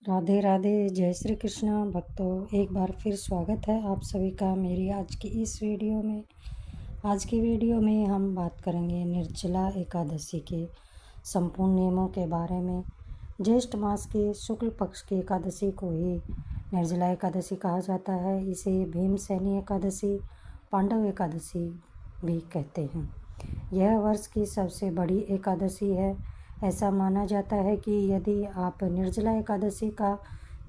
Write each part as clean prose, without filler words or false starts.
राधे राधे। जय श्री कृष्ण भक्तों, एक बार फिर स्वागत है आप सभी का मेरी आज की इस वीडियो में। आज की वीडियो में हम बात करेंगे निर्जला एकादशी के संपूर्ण नियमों के बारे में। ज्येष्ठ मास के शुक्ल पक्ष की एकादशी को ही निर्जला एकादशी कहा जाता है। इसे भीमसेनी एकादशी, पांडव एकादशी भी कहते हैं। यह वर्ष की सबसे बड़ी एकादशी है। ऐसा माना जाता है कि यदि आप निर्जला एकादशी का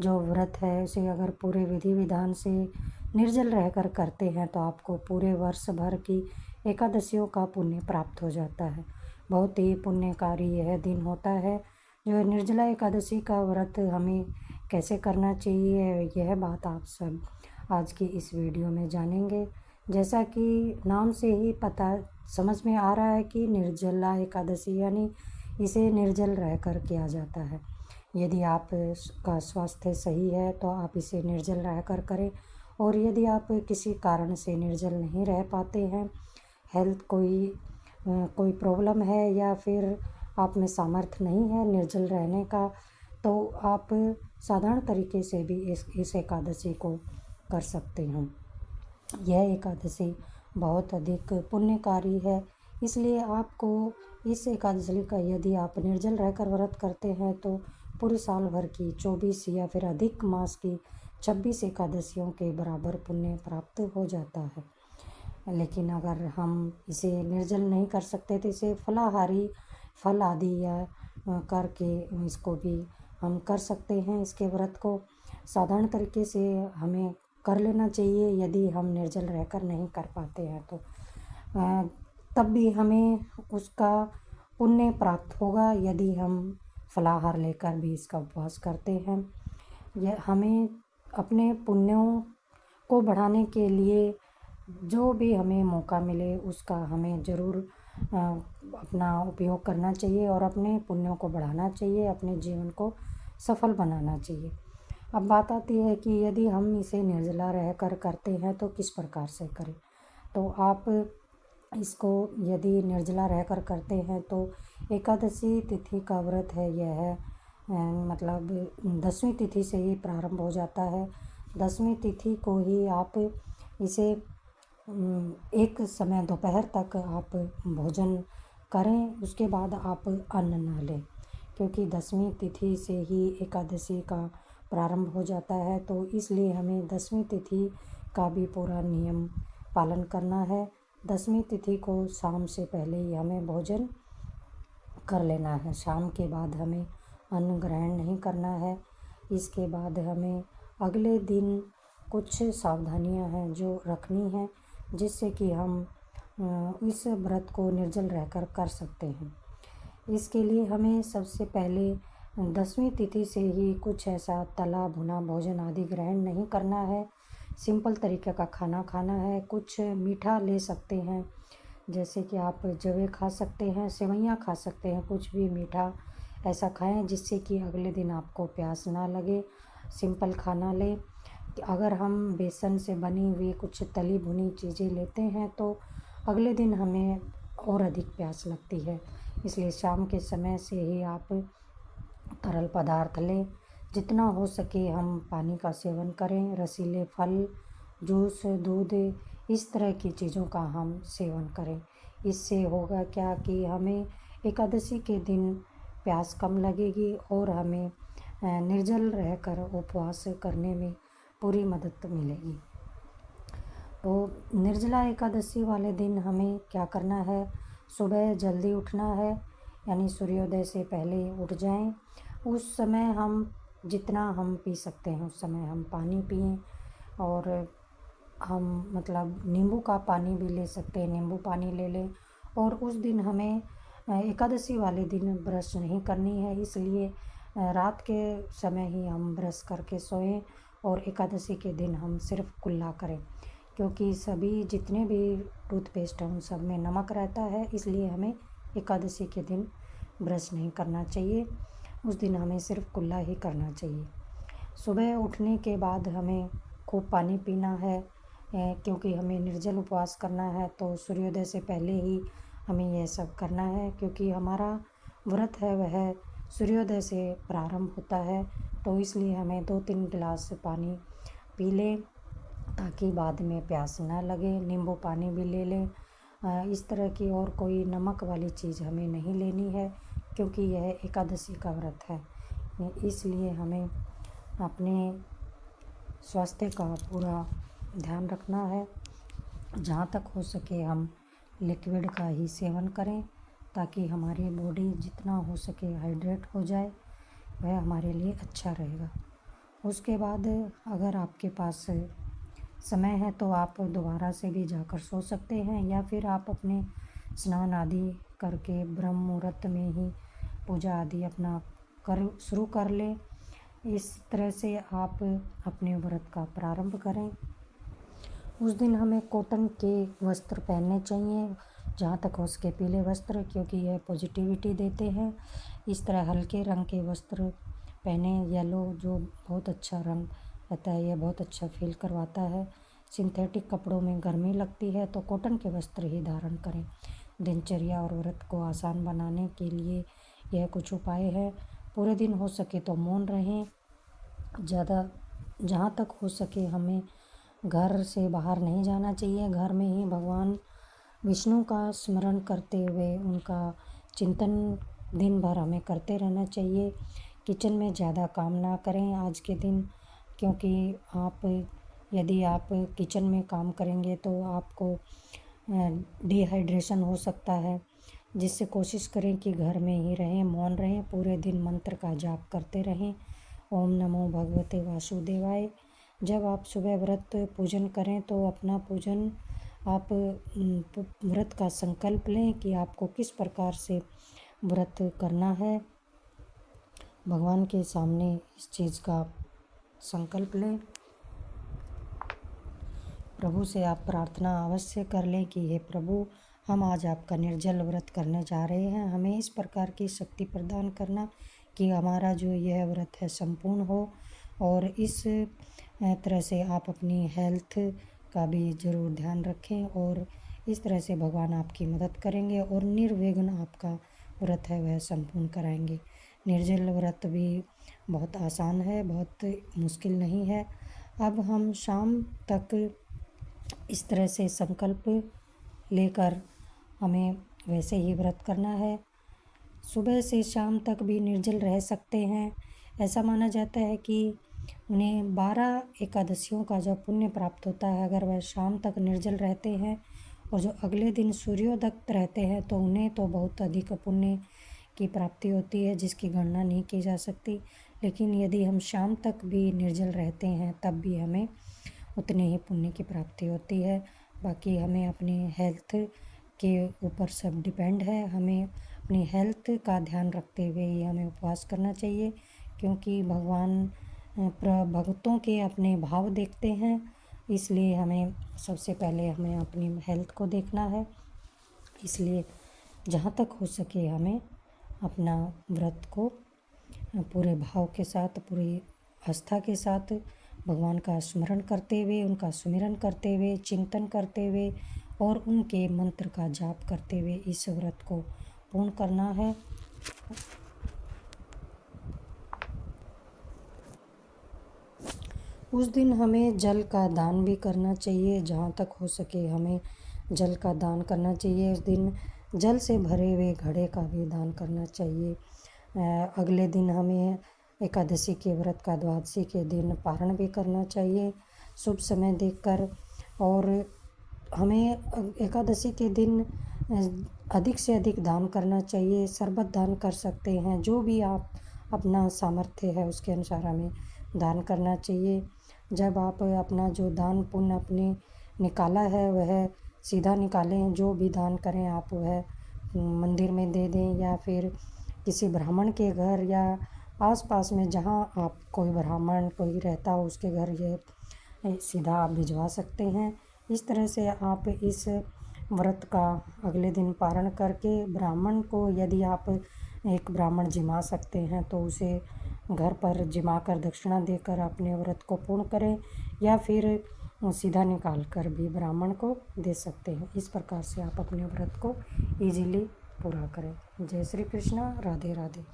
जो व्रत है उसे अगर पूरे विधि विधान से निर्जल रहकर करते हैं तो आपको पूरे वर्ष भर की एकादशियों का पुण्य प्राप्त हो जाता है। बहुत ही पुण्यकारी यह दिन होता है। जो निर्जला एकादशी का व्रत हमें कैसे करना चाहिए यह बात आप सब आज की इस वीडियो में जानेंगे। जैसा कि नाम से ही पता समझ में आ रहा है कि निर्जला एकादशी यानी इसे निर्जल रहकर किया जाता है। यदि आप का स्वास्थ्य सही है तो आप इसे निर्जल रहकर करें, और यदि आप किसी कारण से निर्जल नहीं रह पाते हैं, हेल्थ कोई प्रॉब्लम है या फिर आप में सामर्थ्य नहीं है निर्जल रहने का, तो आप साधारण तरीके से भी इस एकादशी को कर सकते हैं। यह एकादशी बहुत अधिक पुण्यकारी है, इसलिए आपको इस एकादशी का यदि आप निर्जल रहकर व्रत करते हैं तो पूरे साल भर की 24 या फिर अधिक मास की 26 एकादशियों के बराबर पुण्य प्राप्त हो जाता है। लेकिन अगर हम इसे निर्जल नहीं कर सकते तो इसे फलाहारी फल आदि या करके इसको भी हम कर सकते हैं। इसके व्रत को साधारण तरीके से हमें कर लेना चाहिए। यदि हम निर्जल रहकर नहीं कर पाते हैं तो तब भी हमें उसका पुण्य प्राप्त होगा यदि हम फलाहार लेकर भी इसका उपवास करते हैं। यह हमें अपने पुण्यों को बढ़ाने के लिए जो भी हमें मौका मिले उसका हमें ज़रूर अपना उपयोग करना चाहिए और अपने पुण्यों को बढ़ाना चाहिए, अपने जीवन को सफल बनाना चाहिए। अब बात आती है कि यदि हम इसे निर्जला रहकर करते हैं तो किस प्रकार से करें। तो आप इसको यदि निर्जला रहकर करते हैं तो एकादशी तिथि का व्रत है यह मतलब 10वीं तिथि से ही प्रारंभ हो जाता है। 10वीं तिथि को ही आप इसे एक समय दोपहर तक आप भोजन करें, उसके बाद आप अन्न न लें, क्योंकि 10वीं तिथि से ही एकादशी का प्रारंभ हो जाता है। तो इसलिए हमें 10वीं तिथि का भी पूरा नियम पालन करना है। 10वीं तिथि को शाम से पहले ही हमें भोजन कर लेना है। शाम के बाद हमें अन्न ग्रहण नहीं करना है। इसके बाद हमें अगले दिन कुछ सावधानियां हैं जो रखनी है, जिससे कि हम इस व्रत को निर्जल रहकर कर सकते हैं। इसके लिए हमें सबसे पहले 10वीं तिथि से ही कुछ ऐसा तला भुना भोजन आदि ग्रहण नहीं करना है। सिंपल तरीके का खाना खाना है। कुछ मीठा ले सकते हैं, जैसे कि आप जवे खा सकते हैं, सेवइयाँ खा सकते हैं, कुछ भी मीठा ऐसा खाएं जिससे कि अगले दिन आपको प्यास ना लगे। सिंपल खाना लें। अगर हम बेसन से बनी हुई कुछ तली भुनी चीज़ें लेते हैं तो अगले दिन हमें और अधिक प्यास लगती है। इसलिए शाम के समय से ही आप तरल पदार्थ लें। जितना हो सके हम पानी का सेवन करें। रसीले फल, जूस, दूध इस तरह की चीज़ों का हम सेवन करें। इससे होगा क्या कि हमें एकादशी के दिन प्यास कम लगेगी और हमें निर्जल रहकर उपवास करने में पूरी मदद मिलेगी। तो निर्जला एकादशी वाले दिन हमें क्या करना है, सुबह जल्दी उठना है, यानी सूर्योदय से पहले उठ जाएं। उस समय हम जितना हम पी सकते हैं उस समय हम पानी पिएं, और हम मतलब नींबू का पानी भी ले सकते हैं, नींबू पानी ले लें। और उस दिन हमें एकादशी वाले दिन ब्रश नहीं करनी है, इसलिए रात के समय ही हम ब्रश करके सोएं और एकादशी के दिन हम सिर्फ कुल्ला करें, क्योंकि सभी जितने भी टूथपेस्ट हैं उन सब में नमक रहता है। इसलिए हमें एकादशी के दिन ब्रश नहीं करना चाहिए। उस दिन हमें सिर्फ कुल्ला ही करना चाहिए। सुबह उठने के बाद हमें खूब पानी पीना है, क्योंकि हमें निर्जल उपवास करना है। तो सूर्योदय से पहले ही हमें यह सब करना है, क्योंकि हमारा व्रत है वह सूर्योदय से प्रारंभ होता है। तो इसलिए हमें 2-3 गिलास पानी पी लें ताकि बाद में प्यास ना लगे। नींबू पानी भी ले लें। इस तरह की और कोई नमक वाली चीज़ हमें नहीं लेनी है, क्योंकि यह एकादशी का व्रत है। इसलिए हमें अपने स्वास्थ्य का पूरा ध्यान रखना है। जहाँ तक हो सके हम लिक्विड का ही सेवन करें ताकि हमारी बॉडी जितना हो सके हाइड्रेट हो जाए, वह हमारे लिए अच्छा रहेगा। उसके बाद अगर आपके पास समय है तो आप दोबारा से भी जाकर सो सकते हैं, या फिर आप अपने स्नान आदि करके ब्रह्म मुहूर्त में ही पूजा आदि अपना शुरू कर लें। इस तरह से आप अपने व्रत का प्रारंभ करें। उस दिन हमें कॉटन के वस्त्र पहनने चाहिए, जहाँ तक हो सके पीले वस्त्र, क्योंकि यह पॉजिटिविटी देते हैं। इस तरह हल्के रंग के वस्त्र पहने, येलो जो बहुत अच्छा रंग रहता है, यह बहुत अच्छा फील करवाता है। सिंथेटिक कपड़ों में गर्मी लगती है तो कॉटन के वस्त्र ही धारण करें। दिनचर्या और व्रत को आसान बनाने के लिए यह कुछ उपाय है। पूरे दिन हो सके तो मौन रहें। जहाँ तक हो सके हमें घर से बाहर नहीं जाना चाहिए। घर में ही भगवान विष्णु का स्मरण करते हुए उनका चिंतन दिन भर हमें करते रहना चाहिए। किचन में ज़्यादा काम ना करें आज के दिन, क्योंकि यदि आप किचन में काम करेंगे तो आपको डिहाइड्रेशन हो सकता है। जिससे कोशिश करें कि घर में ही रहें, मौन रहें, पूरे दिन मंत्र का जाप करते रहें। ओम नमो भगवते वासुदेवाय। जब आप सुबह व्रत पूजन करें तो अपना पूजन आप व्रत का संकल्प लें कि आपको किस प्रकार से व्रत करना है। भगवान के सामने इस चीज़ का संकल्प लें। प्रभु से आप प्रार्थना अवश्य कर लें कि हे प्रभु, हम आज आपका निर्जल व्रत करने जा रहे हैं। हमें इस प्रकार की शक्ति प्रदान करना कि हमारा जो यह व्रत है संपूर्ण हो, और इस तरह से आप अपनी हेल्थ का भी ज़रूर ध्यान रखें, और इस तरह से भगवान आपकी मदद करेंगे और निर्विघ्न आपका व्रत है वह संपूर्ण कराएंगे। निर्जल व्रत भी बहुत आसान है, बहुत मुश्किल नहीं है। अब हम शाम तक इस तरह से संकल्प लेकर हमें वैसे ही व्रत करना है। सुबह से शाम तक भी निर्जल रह सकते हैं। ऐसा माना जाता है कि उन्हें 12 एकादशियों का जब पुण्य प्राप्त होता है, अगर वह शाम तक निर्जल रहते हैं और जो अगले दिन सूर्योदय रहते हैं तो उन्हें तो बहुत अधिक पुण्य की प्राप्ति होती है, जिसकी गणना नहीं की जा सकती। लेकिन यदि हम शाम तक भी निर्जल रहते हैं तब भी हमें उतने ही पुण्य की प्राप्ति होती है। बाकी हमें अपनी हेल्थ के ऊपर सब डिपेंड है। हमें अपनी हेल्थ का ध्यान रखते हुए ही हमें उपवास करना चाहिए, क्योंकि भगवान भक्तों के अपने भाव देखते हैं। इसलिए हमें सबसे पहले हमें अपनी हेल्थ को देखना है। इसलिए जहाँ तक हो सके हमें अपना व्रत को पूरे भाव के साथ, पूरी आस्था के साथ भगवान का स्मरण करते हुए, उनका सुमिरन करते हुए, चिंतन करते हुए और उनके मंत्र का जाप करते हुए इस व्रत को पूर्ण करना है। उस दिन हमें जल का दान भी करना चाहिए। जहाँ तक हो सके हमें जल का दान करना चाहिए। उस दिन जल से भरे हुए घड़े का भी दान करना चाहिए। अगले दिन हमें एकादशी के व्रत का द्वादशी के दिन पारण भी करना चाहिए शुभ समय देखकर। और हमें एकादशी के दिन अधिक से अधिक दान करना चाहिए। शरबत दान कर सकते हैं, जो भी आप अपना सामर्थ्य है उसके अनुसार हमें दान करना चाहिए। जब आप अपना जो दान पुण्य अपने निकाला है वह सीधा निकालें। जो भी दान करें आप वह मंदिर में दे दें, या फिर किसी ब्राह्मण के घर या आसपास में जहाँ आप कोई ब्राह्मण कोई रहता हो उसके घर ये सीधा आप भिजवा सकते हैं। इस तरह से आप इस व्रत का अगले दिन पारण करके ब्राह्मण को, यदि आप एक ब्राह्मण जिमा सकते हैं तो उसे घर पर जिमा कर दक्षिणा देकर अपने व्रत को पूर्ण करें, या फिर सीधा निकाल कर भी ब्राह्मण को दे सकते हैं। इस प्रकार से आप अपने व्रत को ईजिली पूरा करें। जय श्री कृष्णा। राधे राधे।